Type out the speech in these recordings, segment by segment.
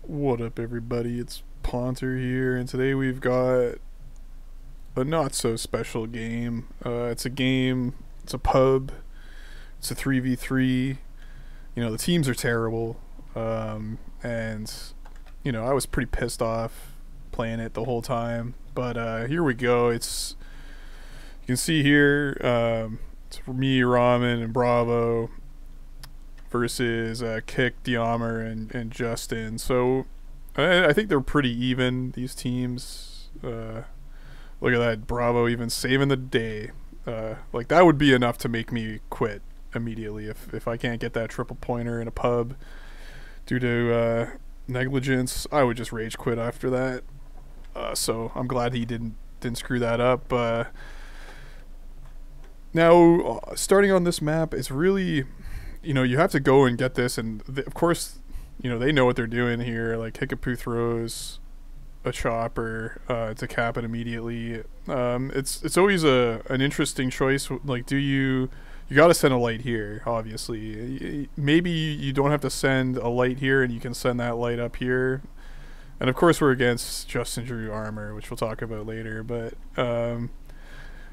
What up, everybody? It's Ponter here, and today we've got a not so special game. It's a game, it's a pub, it's a 3v3. The teams are terrible, and, I was pretty pissed off playing it the whole time. But here we go. You can see here, it's for me, Ramen, and Bravo versus Kick, Diamer, and Justin. So I think they're pretty even, these teams. Look at that, Bravo even saving the day. Like, that would be enough to make me quit immediately if I can't get that triple pointer in a pub due to negligence. I would just rage quit after that. So I'm glad he didn't screw that up. Now, starting on this map, it's really, you have to go and get this, and of course, they know what they're doing here. Like, Kickapoo throws a chopper to cap it immediately. It's always an interesting choice. Like, you got to send a light here, obviously. Maybe you don't have to send a light here, and you can send that light up here. And of course, we're against Justin Drew armor, which we'll talk about later. But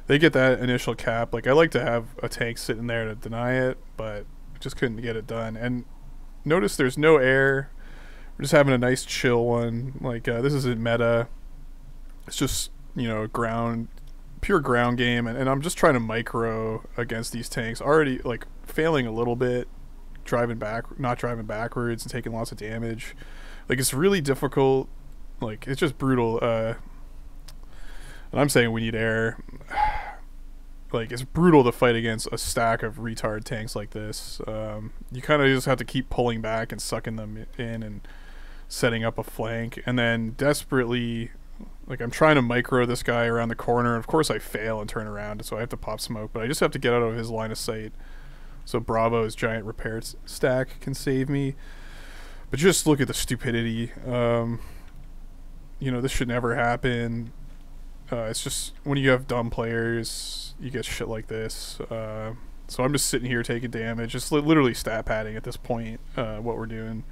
they get that initial cap. Like, I like to have a tank sitting there to deny it, but just couldn't get it done. And notice there's no air. We're just having a nice chill one. Like, this isn't meta. It's just, pure ground game. And I'm just trying to micro against these tanks. Already, like, failing a little bit. Not driving backwards and taking lots of damage. Like, it's really difficult. Like, it's just brutal. And I'm saying we need air. Like, it's brutal to fight against a stack of retard tanks like this. You kind of just have to keep pulling back and sucking them in and setting up a flank, and then desperately, like, I'm trying to micro this guy around the corner. Of course I fail and turn around, so I have to pop smoke, but I just have to get out of his line of sight so Bravo's giant repair stack can save me. But just look at the stupidity. This should never happen. It's just when you have dumb players, you get shit like this. So I'm just sitting here taking damage, just literally stat padding at this point. What we're doing,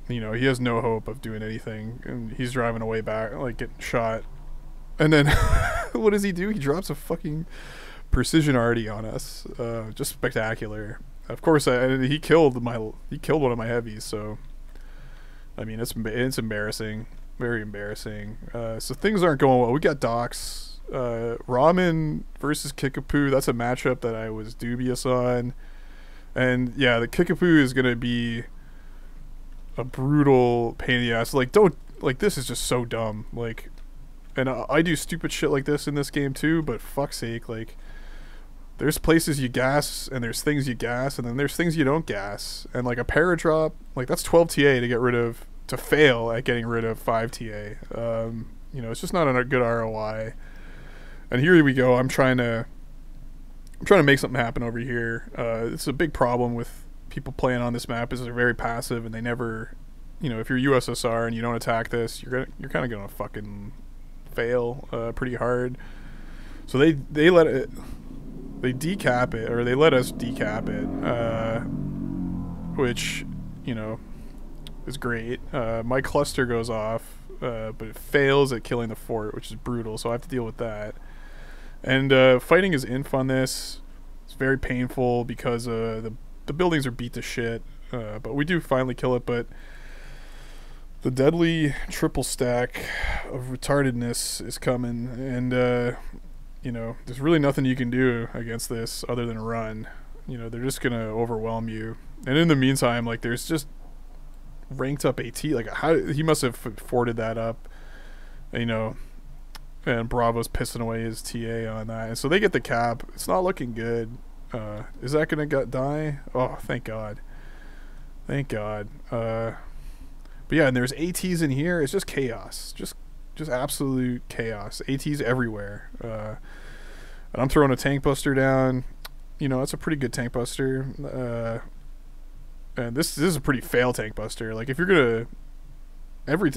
he has no hope of doing anything, and he's driving away back, like, getting shot. And then what does he do? He drops a fucking precision arty on us. Just spectacular. Of course, he killed one of my heavies. So I mean, it's embarrassing. Very embarrassing. So things aren't going well. We got Docs. Ramen versus Kickapoo. That's a matchup that I was dubious on. And yeah, the Kickapoo is going to be a brutal pain in the ass. Like, this is just so dumb. Like, and I do stupid shit like this in this game too, but fuck's sake, like, there's places you gas, and there's things you gas, and then there's things you don't gas. And, like, a paradrop, like, that's 12 TA to fail at getting rid of 5 TA. It's just not a good ROI. And here we go. I'm trying to make something happen over here. It's a big problem with people playing on this map, is they're very passive, and they never, if you're USSR and you don't attack this, you're kind of gonna fucking fail pretty hard. So they decap it, or they let us decap it, which, is great. My cluster goes off, but it fails at killing the fort, which is brutal, so I have to deal with that. And fighting his inf on this, it's very painful because the buildings are beat to shit, but we do finally kill it. But the deadly triple stack of retardedness is coming, and there's really nothing you can do against this other than run. They're just gonna overwhelm you. And in the meantime, like, there's just ranked up AT. Like, how he must have forwarded that up, and Bravo's pissing away his TA on that, and so they get the cap. It's not looking good. Is that gonna die? Oh, thank God. Thank God. But yeah, and there's ATs in here. It's just chaos. Just absolute chaos. ATs everywhere. And I'm throwing a tank buster down. It's a pretty good tank buster. And this is a pretty fail tank buster. Like, if you're gonna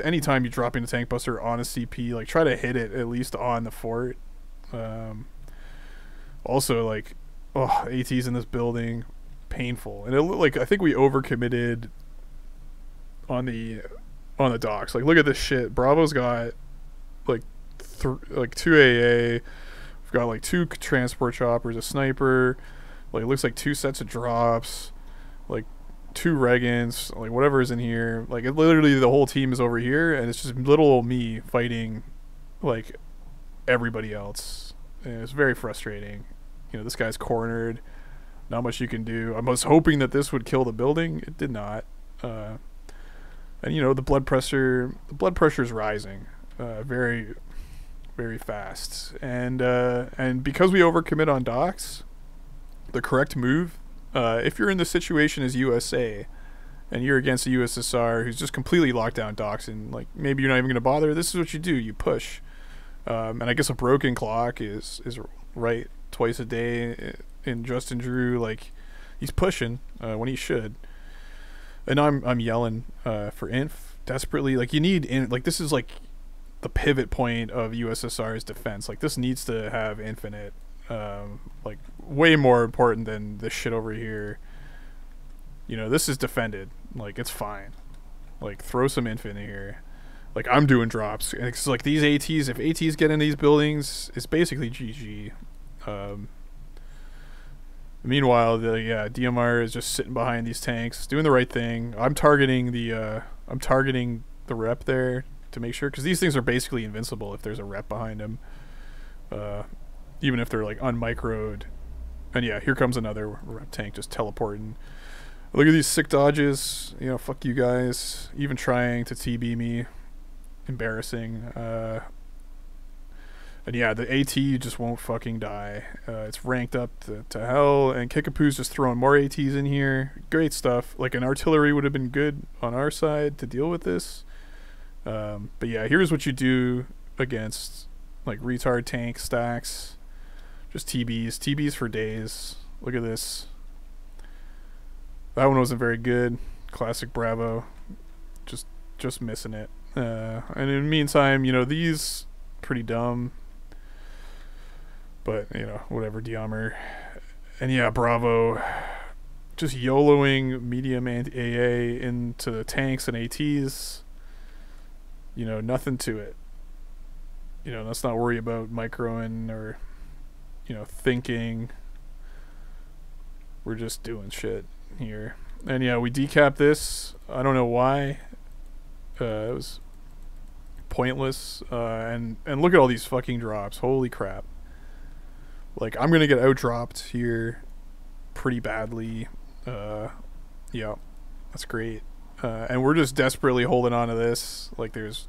anytime you drop in a tank buster on a CP, like, try to hit it at least on the fort. Also, like, ATs in this building, painful. And I think we overcommitted on the docks. Like, look at this shit. Bravo's got like like 2 AA. We've got like 2 transport choppers, a sniper. Like, it looks like 2 sets of drops, like 2 Regans, like whatever is in here. Like, it literally the whole team is over here, and it's just little old me fighting like everybody else. And it's very frustrating. You know, this guy's cornered. Not much you can do. I was hoping that this would kill the building. It did not. And you know, the blood pressure is rising, very, very fast. And because we overcommit on docks, the correct move, if you're in the situation as USA, and you're against a USSR who's just completely locked down docks, and like maybe you're not even going to bother, this is what you do: you push. And I guess a broken clock is right twice a day in Justin Drew. Like, he's pushing when he should. And I'm yelling for inf desperately. Like, you need like, this is like the pivot point of USSR's defense. Like, this needs to have infinite. Like, way more important than this shit over here. You know, this is defended. Like, it's fine. Like, throw some infinite here. Like, I'm doing drops. And it's like these ATs, if ATs get in these buildings, it's basically GG. Meanwhile, DMR is just sitting behind these tanks, doing the right thing. I'm targeting the rep there to make sure, because these things are basically invincible if there's a rep behind them, even if they're like unmicroed. And yeah, here comes another rep tank just teleporting. Look at these sick dodges. You know, fuck you guys. Even trying to TB me, embarrassing. And yeah, the AT just won't fucking die. It's ranked up to hell, and Kickapoo's just throwing more ATs in here. Great stuff. Like, an artillery would have been good on our side to deal with this. But yeah, here's what you do against like retard tank stacks. Just TBs for days. Look at this. That one wasn't very good. Classic Bravo. Just missing it. And in the meantime, you know, these pretty dumb. But, you know, whatever, Diamer. And yeah, Bravo just YOLOing medium and AA into the tanks and ATs. You know, nothing to it. You know, let's not worry about microing or, you know, thinking. We're just doing shit here. And yeah, we decap this. I don't know why. It was pointless. And look at all these fucking drops. Holy crap. Like, I'm gonna get outdropped here pretty badly. Yeah, that's great. And we're just desperately holding on to this. Like, there's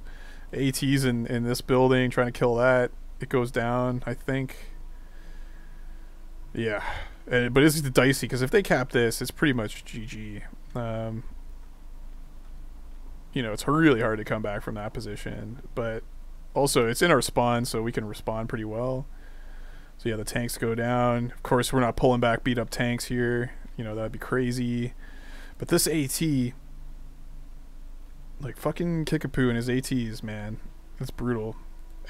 ATs in this building trying to kill that. It goes down, I think. Yeah. But it's dicey, because if they cap this, it's pretty much GG. You know, it's really hard to come back from that position. But also, it's in our spawn, so we can respond pretty well. So yeah, the tanks go down. Of course, we're not pulling back beat up tanks here. You know, that'd be crazy. But this AT, like, fucking Kickapoo and his ATs, man. It's brutal.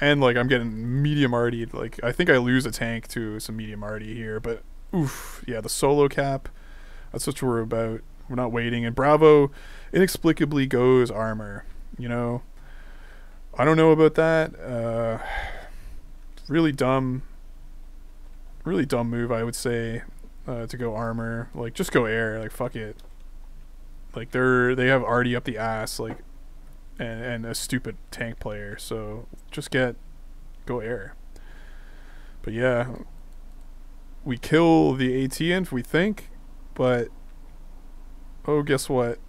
And like, I'm getting medium arty. Like, I think I lose a tank to some medium arty here. But oof, yeah, the solo cap. That's what we're about. We're not waiting. And Bravo inexplicably goes armor. You know, I don't know about that. Really dumb move, I would say, to go armor. Like, just go air. Like, fuck it. Like, they have Artie up the ass, like, and a stupid tank player. So just go air. But yeah, we kill the AT-inf, we think, but oh, guess what?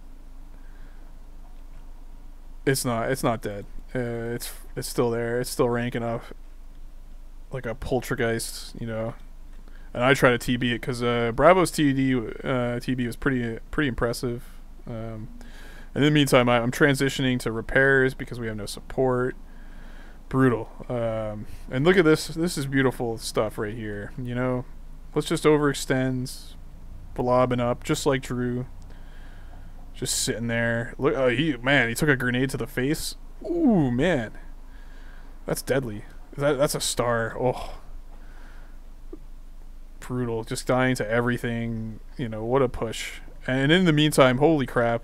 It's not dead. It's still there. It's still ranking up like a poltergeist, you know. And I try to TB it because Bravo's TB was pretty impressive. In the meantime, I'm transitioning to repairs because we have no support. Brutal. And look at this. This is beautiful stuff right here. You know, let's just overextend, blobbing up just like Drew. Just sitting there. Look, he took a grenade to the face. Ooh, man, that's deadly. That's a star. Oh, brutal. Just dying to everything. You know, what a push. And in the meantime, holy crap.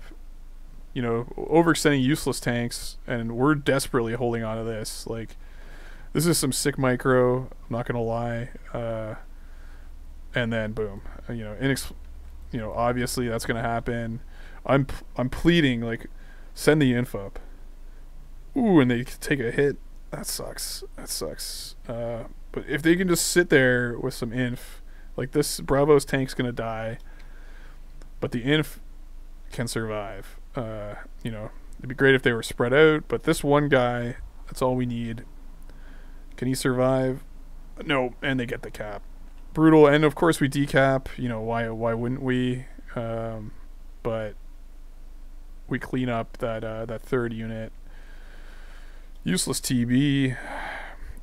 you know, overextending useless tanks, and we're desperately holding on to this. Like, this is some sick micro. I'm not gonna lie. And then boom, you know, obviously that's gonna happen. I'm pleading, like, send the inf up. Ooh, and they take a hit. That sucks. That sucks. But if they can just sit there with some inf, like, this Bravo's tank's gonna die, but the inf can survive. You know, it'd be great if they were spread out, but this one guy, that's all we need. Can he survive? No, and they get the cap. Brutal, and of course we decap. You know, why wouldn't we? But we clean up that third unit. Useless TB,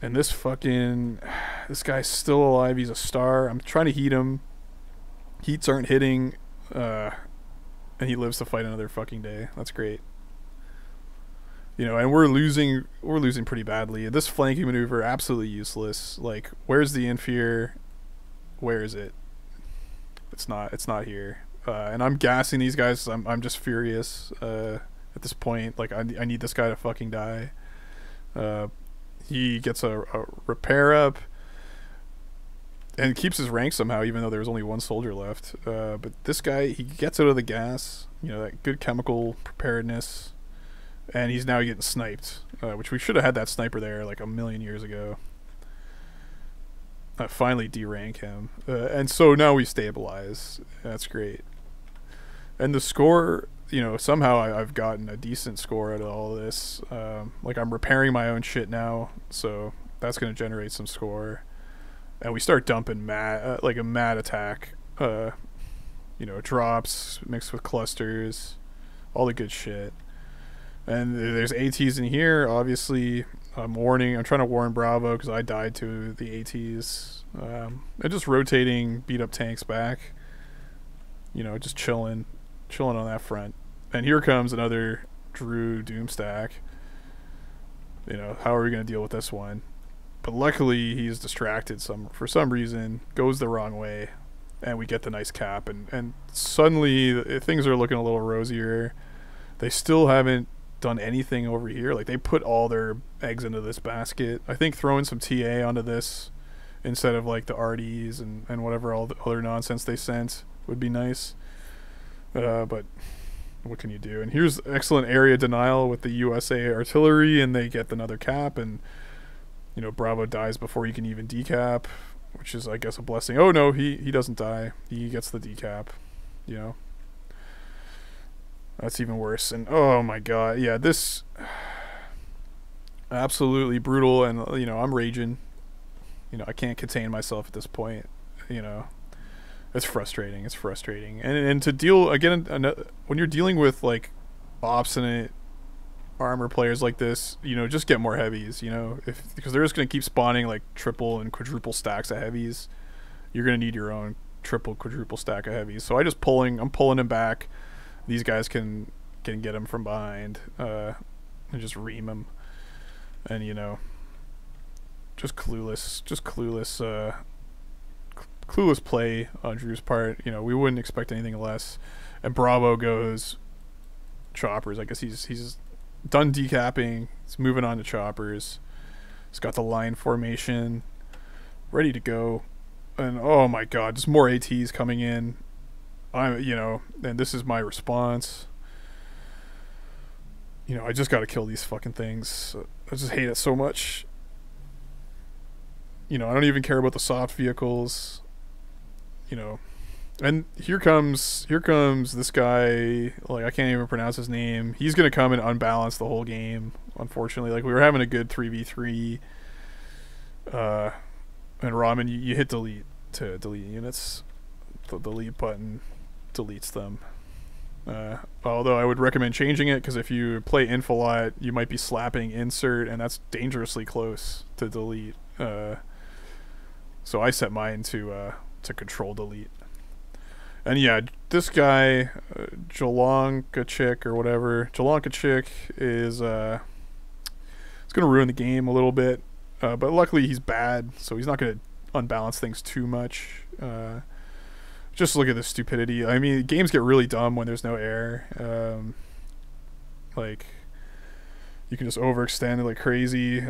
and this guy's still alive. He's a star. I'm trying to heat him. Heats aren't hitting, and he lives to fight another fucking day. That's great. You know, and we're losing pretty badly. This flanking maneuver, absolutely useless. Like, where's the inf here? Where is it? It's not here. And I'm gassing these guys. I'm just furious at this point. Like, I need this guy to fucking die. He gets a repair up and keeps his rank somehow, even though there's only one soldier left. But this guy, he gets out of the gas. You know, that good chemical preparedness. And he's now getting sniped, which we should have had that sniper there like a million years ago. Finally derank him. And so now we stabilize. That's great. And the score, you know, somehow I've gotten a decent score out of all of this. Like, I'm repairing my own shit now, so that's going to generate some score. And we start dumping like a mad attack. You know, drops mixed with clusters, all the good shit. And there's ATs in here. Obviously, I'm trying to warn Bravo because I died to the ATs. And just rotating beat up tanks back. You know, just chilling on that front. And here comes another Drew Doomstack. You know, how are we going to deal with this one? But luckily, he's distracted for some reason, goes the wrong way, and we get the nice cap. And suddenly, things are looking a little rosier. They still haven't done anything over here. Like, they put all their eggs into this basket. I think throwing some TA onto this instead of, like, the RDs and whatever all the other nonsense they sent would be nice. But what can you do? And here's excellent area denial with the USA artillery, and they get another cap, and, you know, Bravo dies before he can even decap, which is, I guess, a blessing. Oh no, he doesn't die. He gets the decap, you know. That's even worse. And oh my god, yeah, this absolutely brutal. And, you know, I'm raging. You know, I can't contain myself at this point. You know, it's frustrating. It's frustrating. And to deal again when you're dealing with, like, obstinate armor players like this, you know, just get more heavies. You know, because they're just gonna keep spawning like triple and quadruple stacks of heavies. You're gonna need your own triple, quadruple stack of heavies. So I'm pulling him back. These guys can get him from behind, and just ream him. And, you know, just clueless play on Drew's part. You know, we wouldn't expect anything less. And Bravo goes choppers. I guess he's done decapping. He's moving on to choppers. He's got the line formation ready to go. And oh my god, just more ATs coming in. You know, and this is my response. You know, I just gotta kill these fucking things. I just hate it so much. You know, I don't even care about the soft vehicles. You know, and here comes this guy. Like, I can't even pronounce his name. He's gonna come and unbalance the whole game. Unfortunately, like, we were having a good 3v3. And Ramen, you hit delete to delete units. The delete button deletes them. Although I would recommend changing it, because if you play inf a lot, you might be slapping insert, and that's dangerously close to delete. So I set mine to control delete. And yeah, this guy, Jolonkachik or whatever, Jolonkachik is it's gonna ruin the game a little bit. But luckily he's bad, so he's not gonna unbalance things too much. Just look at this stupidity. I mean, games get really dumb when there's no air. Like, you can just overextend it like crazy.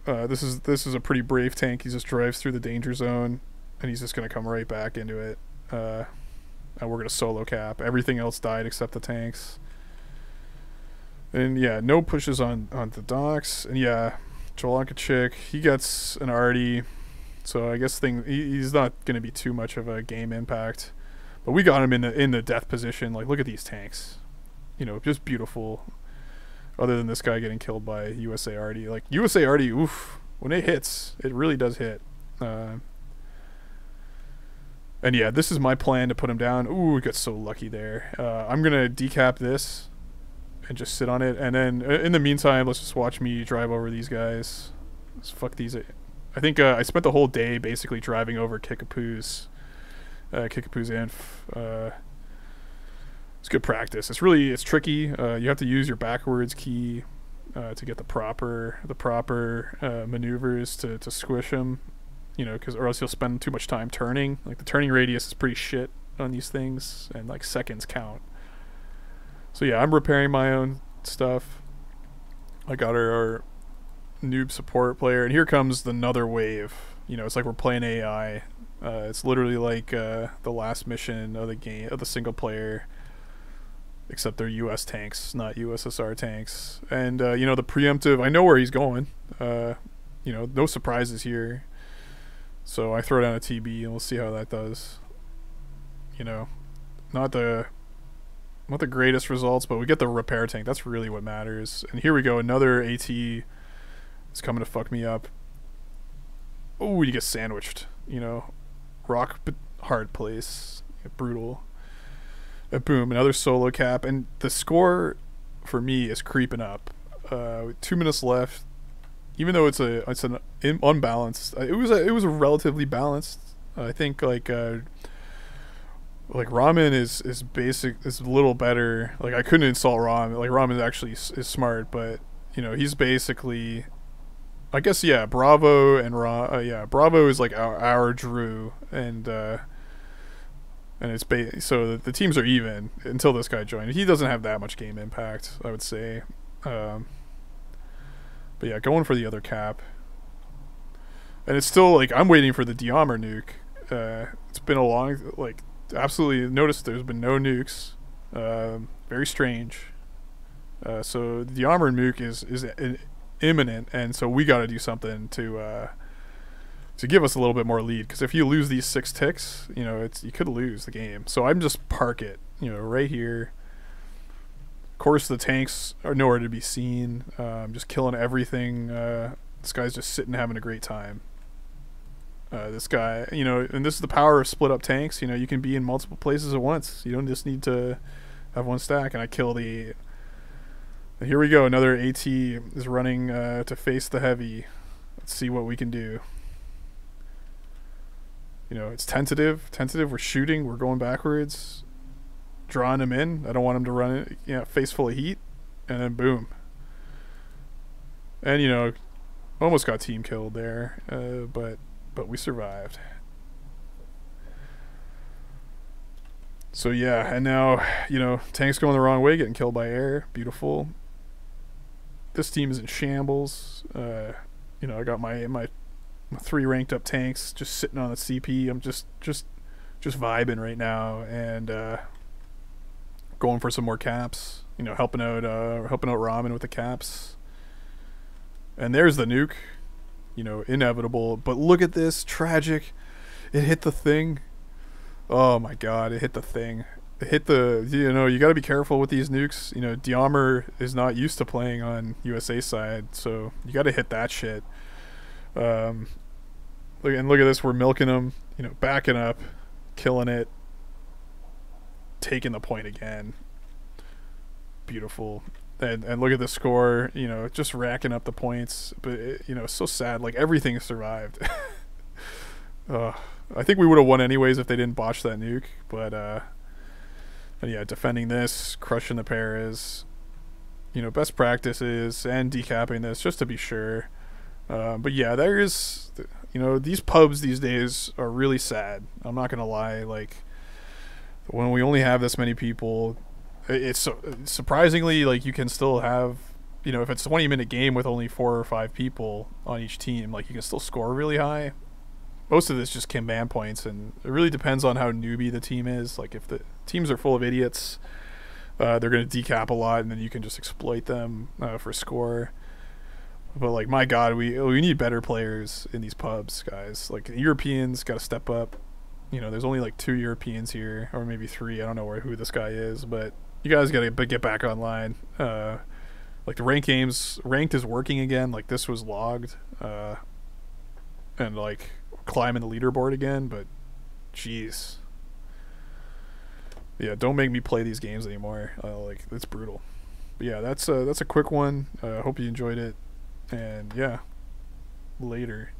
This is a pretty brave tank. He just drives through the danger zone, and he's just gonna come right back into it. And we're gonna solo cap. Everything else died except the tanks. And yeah, no pushes on the docks. And yeah, Jolonka he gets an arty, so I guess he's not gonna be too much of a game impact. But we got him in the death position. Like, look at these tanks, you know, just beautiful. Other than this guy getting killed by USA Arty. Like, USA Arty, oof, when it hits, it really does hit. And yeah, this is my plan to put him down. Ooh, we got so lucky there. I'm gonna decap this and just sit on it, and then in the meantime, let's just watch me drive over these guys. Let's fuck these. I think I spent the whole day basically driving over Kickapoo's inf. It's good practice. It's tricky. You have to use your backwards key to get the proper maneuvers to squish him. You know, or else you'll spend too much time turning. Like, the turning radius is pretty shit on these things, and like seconds count. So yeah, I'm repairing my own stuff. I got our noob support player, and here comes another wave. You know, it's like we're playing AI. It's literally like the last mission of the game, of the single player, except they're US tanks, not USSR tanks. And you know, the preemptive, I know where he's going. You know, no surprises here. So I throw down a TB and we'll see how that does. You know, not the greatest results, but we get the repair tank. That's really what matters. And here we go, another AT is coming to fuck me up. Oh, you get sandwiched. You know, rock hard place, brutal. Boom, another solo cap, and the score for me is creeping up. 2 minutes left. Even though it's an unbalanced, it was a relatively balanced. I think like Ramen is a little better. Like, I couldn't insult Ramen. Like, Ramen actually is smart, but you know, he's basically, I guess, yeah, Bravo and Bravo is like our Drew, and it's so the teams are even until this guy joined. He doesn't have that much game impact, I would say. But yeah, going for the other cap. And it's still like, I'm waiting for the Diamar nuke. It's been a long, like, absolutely noticed there's been no nukes. Very strange. So the Diamar nuke is imminent, and so we got to do something to give us a little bit more lead. Because if you lose these 6 ticks, you know, you could lose the game. So I'm just park it, you know, right here. Of course, the tanks are nowhere to be seen. I'm just killing everything. This guy's just sitting having a great time. This guy, you know, and this is the power of split up tanks. You know, you can be in multiple places at once. You don't just need to have one stack. And I kill the. Here we go. Another AT is running to face the heavy. Let's see what we can do. You know, it's tentative. We're shooting. We're going backwards. Drawing him in. I don't want him to run it. Yeah, face full of heat. And then boom. And, you know, almost got team killed there. But we survived. So yeah, and now, you know, tanks going the wrong way, getting killed by air. Beautiful. This team is in shambles. You know, I got my 3 ranked up tanks just sitting on the CP. I'm just vibing right now, and going for some more caps. You know, helping out Ramen with the caps. And there's the nuke. You know, inevitable. But look at this, tragic. It hit the thing. Oh my god, it hit the thing. It hit the, you know, you got to be careful with these nukes. You know, Diamar is not used to playing on USA side, so you got to hit that shit. Look at this, we're milking them, you know, backing up, killing it, taking the point again. Beautiful. And look at the score, you know, just racking up the points. But it, you know, so sad. Like, everything survived. I think we would have won anyways if they didn't botch that nuke. But and yeah, defending this, crushing the Paras, you know, best practices, and decapping this just to be sure. But yeah, there is, you know, these pubs these days are really sad. I'm not gonna lie. Like, when we only have this many people, it's surprisingly like you can still have, you know, if it's a 20-minute game with only 4 or 5 people on each team, like you can still score really high. Most of this just command points, and it really depends on how newbie the team is. Like if the teams are full of idiots, they're going to decap a lot, and then you can just exploit them for score. But like, my God, we need better players in these pubs, guys. Like Europeans got to step up. You know, there's only like 2 Europeans here, or maybe 3. I don't know who this guy is, but you guys got to get back online. Like the ranked is working again. Like this was logged, and like climbing the leaderboard again. But jeez, yeah, don't make me play these games anymore. Like it's brutal. But yeah, that's a quick one. Hope you enjoyed it, and yeah, later.